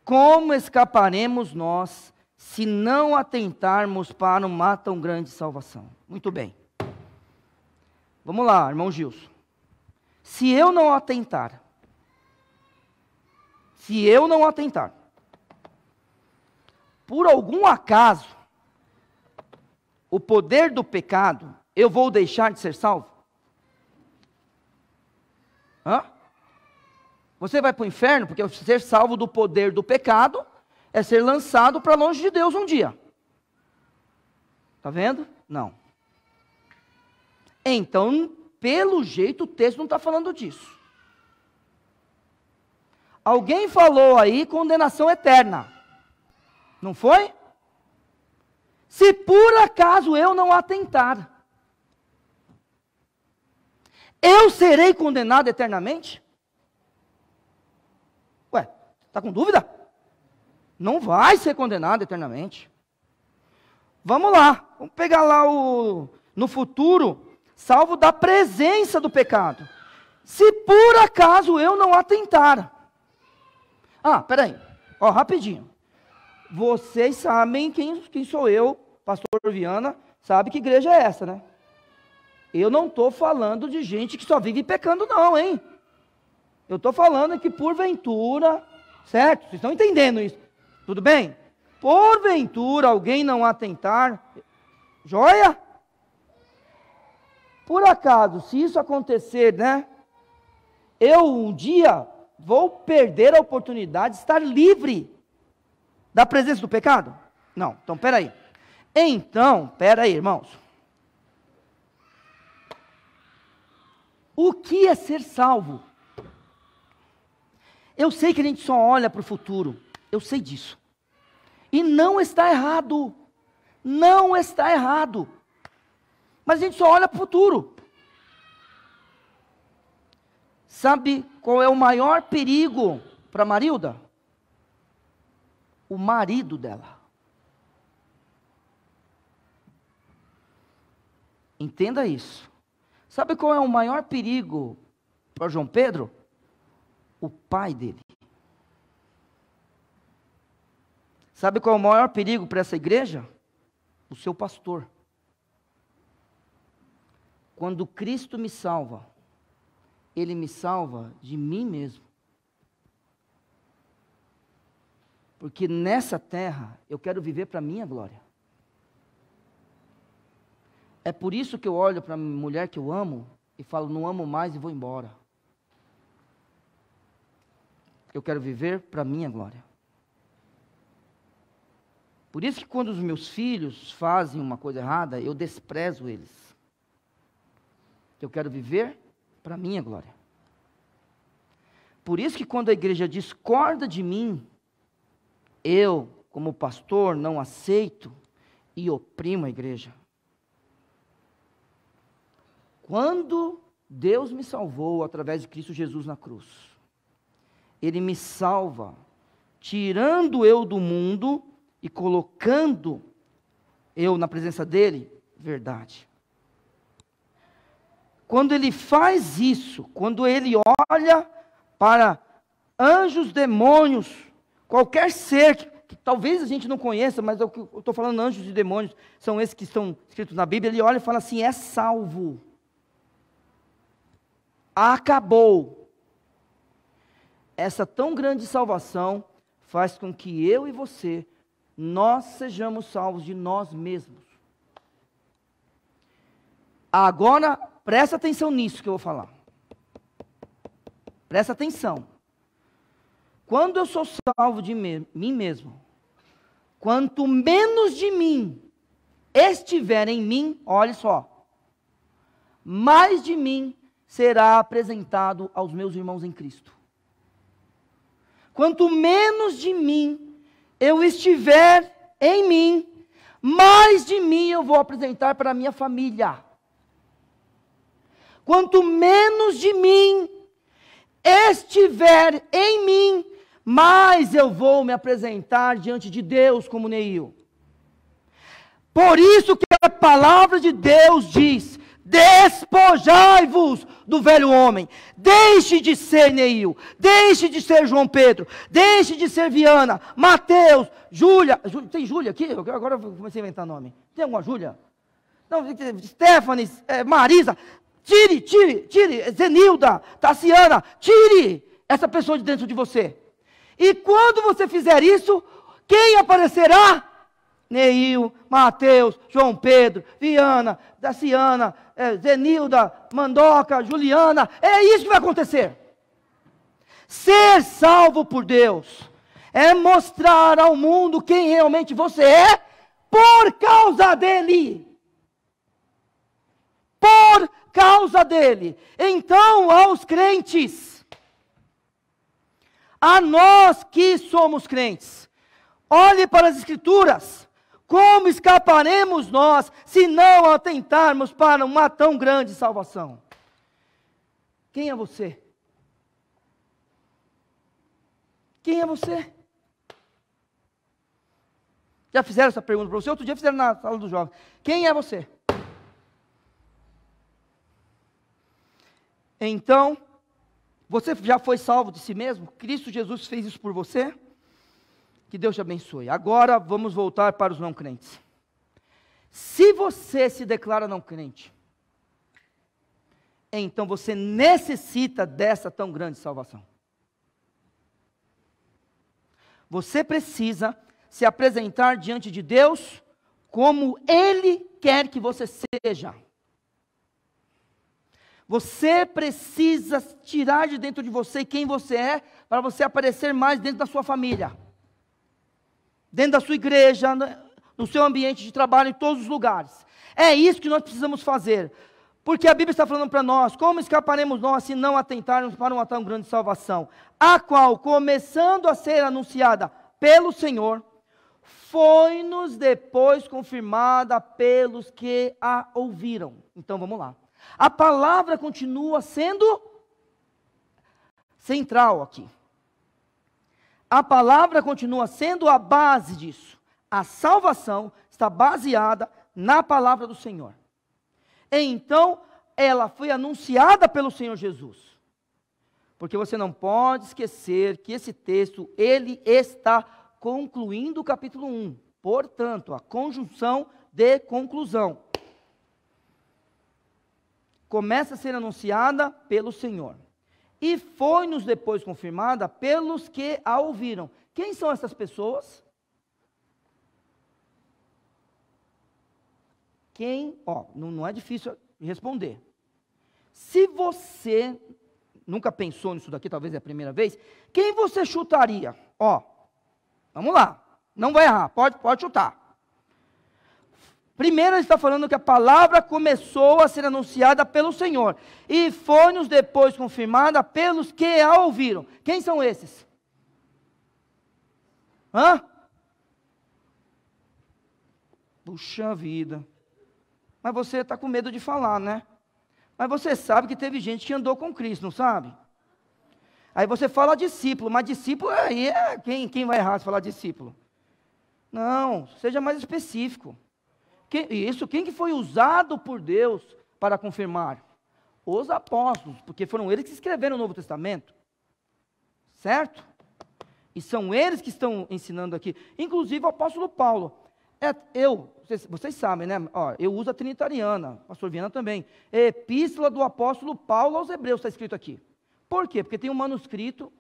Como escaparemos nós se não atentarmos para uma tão grande salvação? Muito bem. Vamos lá, irmão Gilson. Se eu não atentar, por algum acaso, o poder do pecado, eu vou deixar de ser salvo? Você vai para o inferno, porque ser salvo do poder do pecado é ser lançado para longe de Deus um dia. Está vendo? Não. Então, pelo jeito, o texto não está falando disso. Alguém falou aí condenação eterna. Não foi? Se por acaso eu não atentar, eu serei condenado eternamente? Ué, está com dúvida? Não vai ser condenado eternamente. Vamos lá, vamos pegar lá no futuro, salvo da presença do pecado. Se por acaso eu não atentar. Peraí, rapidinho. Vocês sabem quem sou eu, pastor Viana, sabe que igreja é essa, né? Eu não estou falando de gente que só vive pecando não, hein? Eu estou falando que porventura, certo? Vocês estão entendendo isso? Tudo bem? Porventura alguém não atentar, joia? Por acaso, se isso acontecer, né? Eu um dia vou perder a oportunidade de estar livre da presença do pecado? Não, então peraí. Irmãos. O que é ser salvo? Eu sei que a gente só olha para o futuro, eu sei disso. E não está errado, não está errado. Mas a gente só olha para o futuro. Sabe qual é o maior perigo para Marilda? O marido dela. Entenda isso. Sabe qual é o maior perigo para João Pedro? O pai dele. Sabe qual é o maior perigo para essa igreja? O seu pastor. Quando Cristo me salva, Ele me salva de mim mesmo. Porque nessa terra eu quero viver para a minha glória. É por isso que eu olho para a mulher que eu amo e falo, não amo mais e vou embora. Eu quero viver para a minha glória. Por isso que quando os meus filhos fazem uma coisa errada, eu desprezo eles. Eu quero viver para a minha glória. Por isso que quando a igreja discorda de mim, eu, como pastor, não aceito e oprimo a igreja. Quando Deus me salvou através de Cristo Jesus na cruz, Ele me salva, tirando eu do mundo e colocando eu na presença dEle, verdade. Quando Ele faz isso, quando Ele olha para anjos, demônios, qualquer ser que talvez a gente não conheça, mas eu estou falando anjos e demônios, são esses que estão escritos na Bíblia, Ele olha e fala assim, é salvo. Acabou. Essa tão grande salvação faz com que eu e você, nós sejamos salvos de nós mesmos. Agora, presta atenção nisso que eu vou falar. Presta atenção. Quando eu sou salvo de mim mesmo, quanto menos de mim estiver em mim, olha só, mais de mim será apresentado aos meus irmãos em Cristo. Quanto menos de mim eu estiver em mim, mais de mim eu vou apresentar para a minha família. Quanto menos de mim estiver em mim, mais eu vou me apresentar diante de Deus como Neil. Por isso que a palavra de Deus diz, despojai-vos do velho homem, deixe de ser Neil, deixe de ser João Pedro, deixe de ser Viana, Mateus, Júlia, tem Júlia aqui? Agora eu comecei a inventar nome, tem alguma Júlia? Não, Stephanie, Marisa, tire, Zenilda, Tassiana, tire essa pessoa de dentro de você, e quando você fizer isso, quem aparecerá? Neil, Mateus, João Pedro, Viana, Daciana, Zenilda, Mandoca, Juliana, é isso que vai acontecer. Ser salvo por Deus é mostrar ao mundo quem realmente você é por causa dele. Por causa dele. Então, aos crentes, a nós que somos crentes, olhe para as Escrituras. Como escaparemos nós, se não atentarmos para uma tão grande salvação? Quem é você? Quem é você? Já fizeram essa pergunta para você? Outro dia fizeram na sala dos jovens. Quem é você? Então, você já foi salvo de si mesmo? Cristo Jesus fez isso por você? Que Deus te abençoe. Agora vamos voltar para os não crentes. Se você se declara não crente, então você necessita dessa tão grande salvação. Você precisa se apresentar diante de Deus como Ele quer que você seja. Você precisa tirar de dentro de você quem você é, para você aparecer mais dentro da sua família, dentro da sua igreja, no seu ambiente de trabalho, em todos os lugares. É isso que nós precisamos fazer. Porque a Bíblia está falando para nós, como escaparemos nós se não atentarmos para uma tão grande salvação, a qual, começando a ser anunciada pelo Senhor, foi-nos depois confirmada pelos que a ouviram. Então vamos lá. A palavra continua sendo central aqui. A palavra continua sendo a base disso. A salvação está baseada na palavra do Senhor. Então, ela foi anunciada pelo Senhor Jesus. Porque você não pode esquecer que esse texto, ele está concluindo o capítulo 1. Portanto, a conjunção de conclusão. Começa a ser anunciada pelo Senhor. E foi-nos depois confirmada pelos que a ouviram. Quem são essas pessoas? Quem? Não é difícil responder. Se você nunca pensou nisso daqui, talvez é a primeira vez, quem você chutaria? Vamos lá, não vai errar, pode chutar. Primeiro ele está falando que a palavra começou a ser anunciada pelo Senhor, e foi-nos depois confirmada pelos que a ouviram. Quem são esses? Puxa vida. Mas você está com medo de falar, né? Mas você sabe que teve gente que andou com Cristo, não sabe? Aí você fala discípulo, mas discípulo aí é quem vai errar se falar discípulo? Não, seja mais específico. Quem que foi usado por Deus para confirmar? Os apóstolos, porque foram eles que escreveram o Novo Testamento. Certo? E são eles que estão ensinando aqui. Inclusive o apóstolo Paulo. Vocês sabem, né? Eu uso a trinitariana, pastor Viana também. Epístola do apóstolo Paulo aos Hebreus, está escrito aqui. Por quê? Porque tem um manuscrito,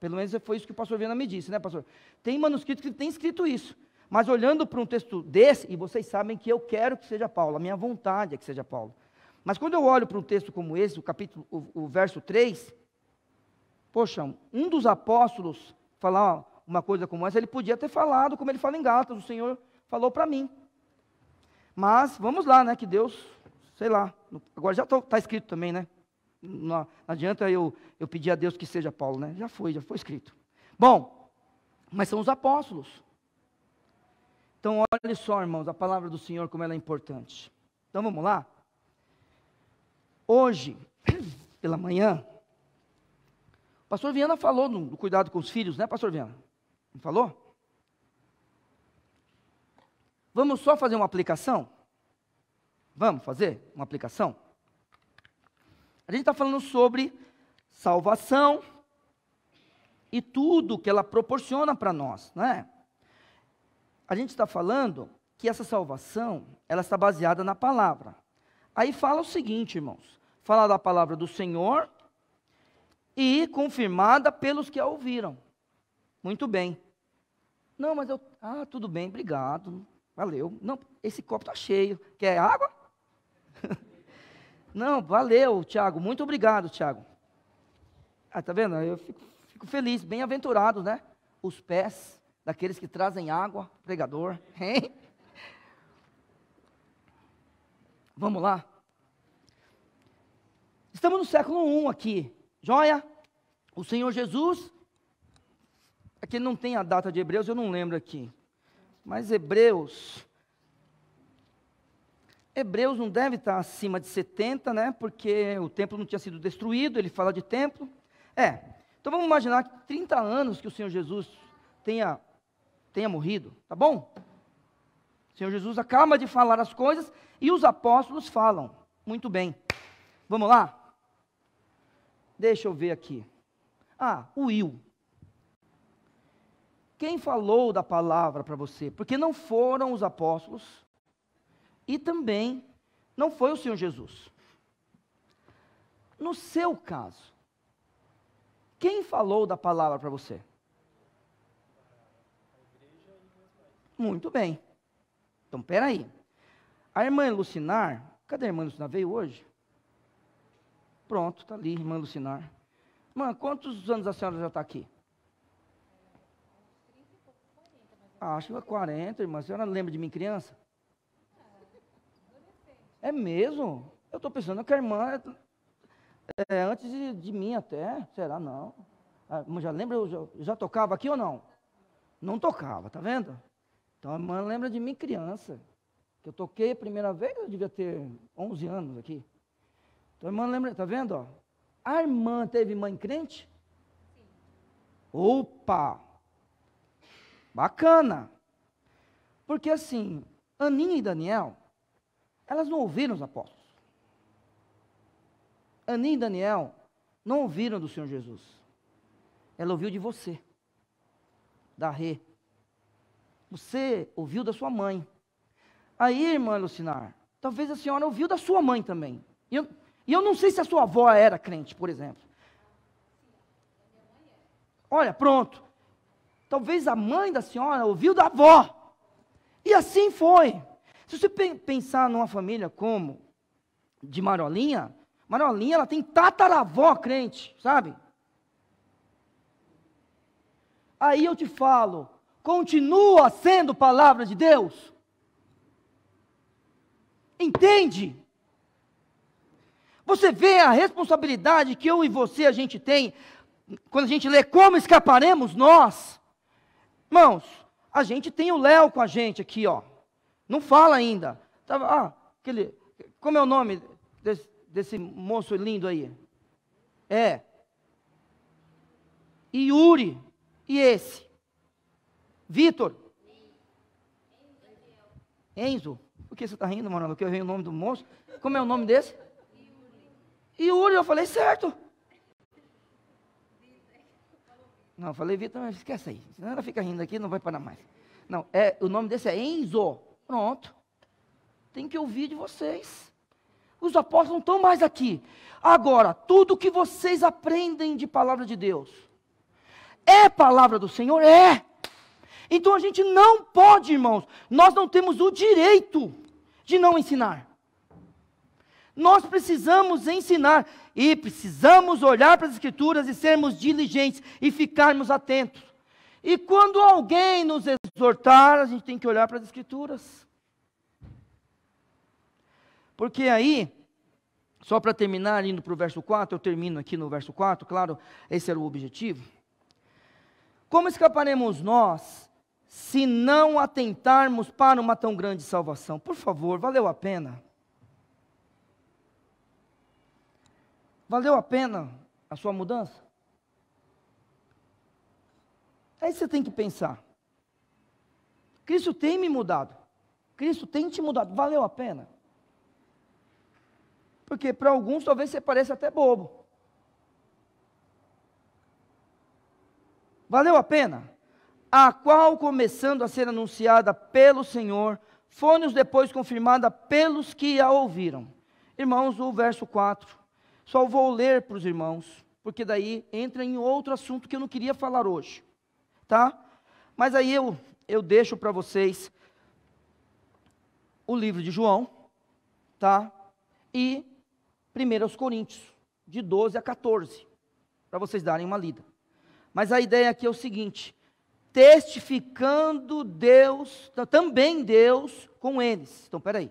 pelo menos foi isso que o pastor Viana me disse, né, pastor? Tem manuscrito que tem escrito isso. Mas olhando para um texto desse, e vocês sabem que eu quero que seja Paulo, a minha vontade é que seja Paulo. Mas quando eu olho para um texto como esse, o verso 3, poxa, um dos apóstolos falar uma coisa como essa, ele podia ter falado, como ele fala em Gálatas, o Senhor falou para mim. Mas, vamos lá, né, que Deus, sei lá, agora já está escrito também, né? Não adianta eu pedir a Deus que seja Paulo, né? Já foi escrito. Bom, mas são os apóstolos. Então, olha só, irmãos, a palavra do Senhor, como ela é importante. Então, vamos lá? Hoje, pela manhã, o pastor Viana falou do cuidado com os filhos, né, pastor Viana? Não falou? Vamos só fazer uma aplicação? Vamos fazer uma aplicação? A gente está falando sobre salvação e tudo que ela proporciona para nós, não é? A gente está falando que essa salvação, ela está baseada na palavra. Aí fala o seguinte, irmãos, fala da palavra do Senhor e confirmada pelos que a ouviram. Muito bem. Não, mas tudo bem, obrigado, valeu. Não, esse copo está cheio, quer água? Não, valeu, Tiago, muito obrigado, Tiago. Tá vendo? Eu fico feliz, bem-aventurados, né? Os pés daqueles que trazem água, pregador, hein? Vamos lá? Estamos no século I aqui, joia? O Senhor Jesus, aqui não tem a data de Hebreus, eu não lembro aqui, mas Hebreus não deve estar acima de 70, né, porque o templo não tinha sido destruído, ele fala de templo. Então vamos imaginar que 30 anos que o Senhor Jesus tenha morrido, tá bom? O Senhor Jesus acaba de falar as coisas e os apóstolos falam. Muito bem. Vamos lá? Deixa eu ver aqui. O Will. Quem falou da palavra para você? Porque não foram os apóstolos e também não foi o Senhor Jesus. No seu caso, quem falou da palavra para você? Muito bem. Então, peraí. A irmã Lucinar, cadê a irmã Lucinar? Veio hoje? Pronto, está ali, irmã Lucinar. Irmã, quantos anos a senhora já está aqui? Acho que 40, irmã. A senhora lembra de mim criança? É mesmo? Eu estou pensando que a irmã é antes de mim até. Será? Não. A irmã já lembra? Eu já tocava aqui ou não? Não tocava, tá vendo? Então a irmã lembra de mim criança. Que eu toquei a primeira vez, eu devia ter 11 anos aqui. Então a irmã lembra, tá vendo? Ó? A irmã teve mãe crente? Sim. Opa! Bacana! Porque assim, Aninha e Daniel, elas não ouviram os apóstolos. Aninha e Daniel não ouviram do Senhor Jesus. Ela ouviu de você, da Rê. Você ouviu da sua mãe. Aí, irmã Lucinar, talvez a senhora ouviu da sua mãe também. E eu não sei se a sua avó era crente, por exemplo. Olha, pronto. Talvez a mãe da senhora ouviu da avó. E assim foi. Se você pensar numa família como de Marolinha, ela tem tataravó crente, sabe? Aí eu te falo, continua sendo palavra de Deus. Entende? Você vê a responsabilidade que eu e você a gente tem, quando a gente lê como escaparemos nós. Irmãos, a gente tem o Léo com a gente aqui, ó. Não fala ainda. Como é o nome desse moço lindo aí? E Yuri. E esse? Vitor. Enzo. Por que você está rindo, Manuela? Porque eu errei o nome do moço. Como é o nome desse? Yuri. Eu falei certo. Não, eu falei Vitor, mas esquece aí. Senão ela fica rindo aqui, não vai parar mais. Não, o nome desse é Enzo. Pronto. Tem que ouvir de vocês. Os apóstolos não estão mais aqui. Agora, tudo que vocês aprendem de palavra de Deus, é palavra do Senhor? É. Então a gente não pode, irmãos, nós não temos o direito de não ensinar. Nós precisamos ensinar e precisamos olhar para as Escrituras e sermos diligentes e ficarmos atentos. E quando alguém nos exortar, a gente tem que olhar para as Escrituras. Porque aí, só para terminar, indo para o verso 4, eu termino aqui no verso 4, claro, esse era o objetivo. Como escaparemos nós, se não atentarmos para uma tão grande salvação? Por favor, valeu a pena? Valeu a pena a sua mudança? Aí você tem que pensar. Cristo tem me mudado. Cristo tem te mudado. Valeu a pena? Porque para alguns talvez você pareça até bobo. Valeu a pena? A qual, começando a ser anunciada pelo Senhor, foi-nos depois confirmada pelos que a ouviram. Irmãos, o verso 4, só vou ler para os irmãos, porque daí entra em outro assunto que eu não queria falar hoje, tá? Mas aí eu deixo para vocês o livro de João, tá? E 1 Coríntios, de 12 a 14, para vocês darem uma lida. Mas a ideia aqui é o seguinte: testificando Deus, também Deus com eles. Então, peraí.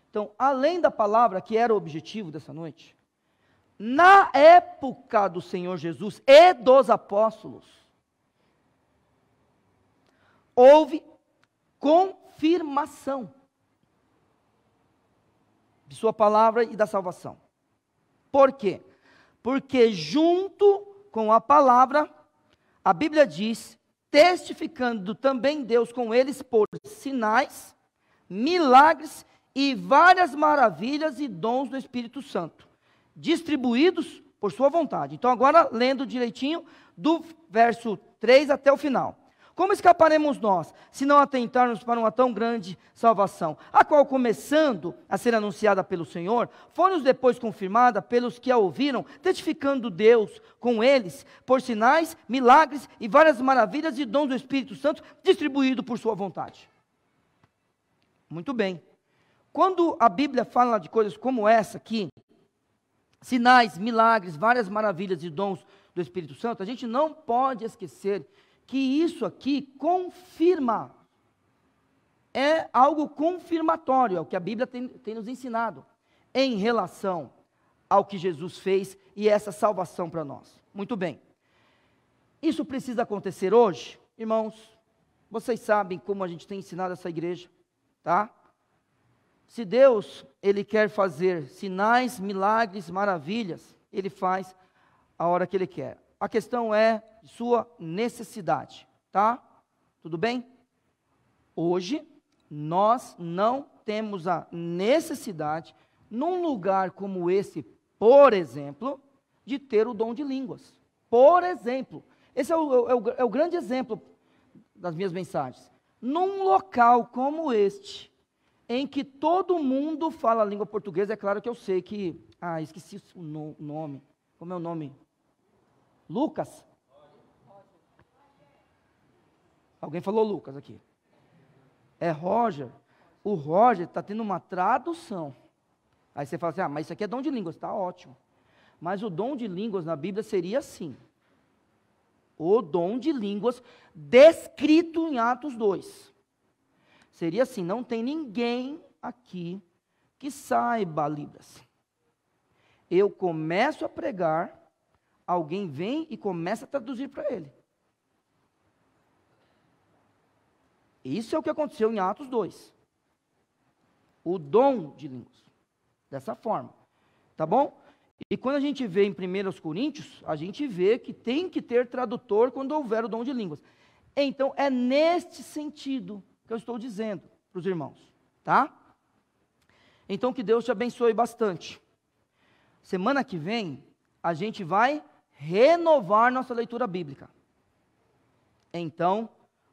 Então, além da palavra, que era o objetivo dessa noite, na época do Senhor Jesus e dos apóstolos, houve confirmação de sua palavra e da salvação. Por quê? Porque junto com a palavra, a Bíblia diz, testificando também Deus com eles por sinais, milagres e várias maravilhas e dons do Espírito Santo, distribuídos por sua vontade. Então agora, lendo direitinho, do verso 3 até o final. Como escaparemos nós, se não atentarmos para uma tão grande salvação, a qual, começando a ser anunciada pelo Senhor, foi-nos depois confirmada pelos que a ouviram, testificando Deus com eles, por sinais, milagres e várias maravilhas e dons do Espírito Santo, distribuído por sua vontade. Muito bem. Quando a Bíblia fala de coisas como essa aqui, sinais, milagres, várias maravilhas e dons do Espírito Santo, a gente não pode esquecer que isso aqui confirma, é algo confirmatório, é o que a Bíblia tem nos ensinado, em relação ao que Jesus fez e essa salvação para nós. Muito bem. Isso precisa acontecer hoje? Irmãos, vocês sabem como a gente tem ensinado essa igreja, tá? Se Deus, Ele quer fazer sinais, milagres, maravilhas, Ele faz a hora que Ele quer. A questão é sua necessidade, tá? Tudo bem? Hoje, nós não temos a necessidade, num lugar como esse, por exemplo, de ter o dom de línguas. Por exemplo, esse é o grande exemplo das minhas mensagens. Num local como este, em que todo mundo fala a língua portuguesa, é claro que eu sei que... esqueci o nome. Como é o nome? Lucas? Alguém falou Lucas aqui. É Roger. O Roger está tendo uma tradução. Aí você fala assim, mas isso aqui é dom de línguas. Está ótimo. Mas o dom de línguas na Bíblia seria assim. O dom de línguas descrito em Atos 2. Seria assim, não tem ninguém aqui que saiba Libras. Eu começo a pregar, alguém vem e começa a traduzir para ele. Isso é o que aconteceu em Atos 2. o dom de línguas. Dessa forma, tá bom? E quando a gente vê em 1 Coríntios, a gente vê que tem que ter tradutor quando houver o dom de línguas. Então, é neste sentido que eu estou dizendo para os irmãos, tá? Então, que Deus te abençoe bastante. Semana que vem, a gente vai renovar nossa leitura bíblica. Então,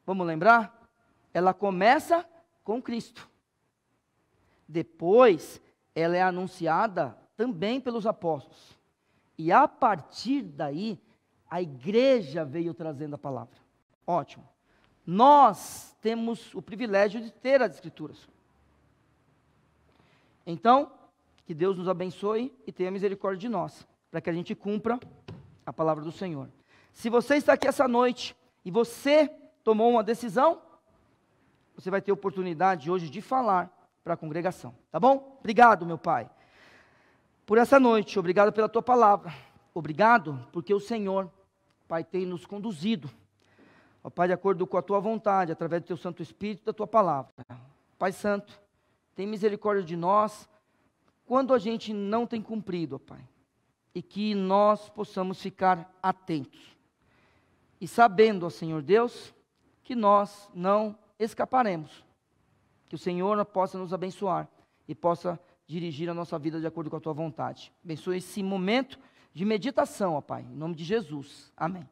vamos lembrar? Ela começa com Cristo. Depois, ela é anunciada também pelos apóstolos. E a partir daí, a igreja veio trazendo a palavra. Ótimo. Nós temos o privilégio de ter as Escrituras. Então, que Deus nos abençoe e tenha misericórdia de nós, para que a gente cumpra a palavra do Senhor. Se você está aqui essa noite e você tomou uma decisão, você vai ter oportunidade hoje de falar para a congregação, tá bom? Obrigado, meu Pai, por essa noite, obrigado pela Tua palavra, obrigado porque o Senhor, Pai, tem nos conduzido, ó Pai, de acordo com a Tua vontade, através do Teu Santo Espírito e da Tua palavra. Pai Santo, tem misericórdia de nós, quando a gente não tem cumprido, ó Pai, e que nós possamos ficar atentos, e sabendo, ó Senhor Deus, que nós não escaparemos, que o Senhor possa nos abençoar, e possa dirigir a nossa vida de acordo com a Tua vontade. Abençoe esse momento de meditação, ó Pai, em nome de Jesus. Amém.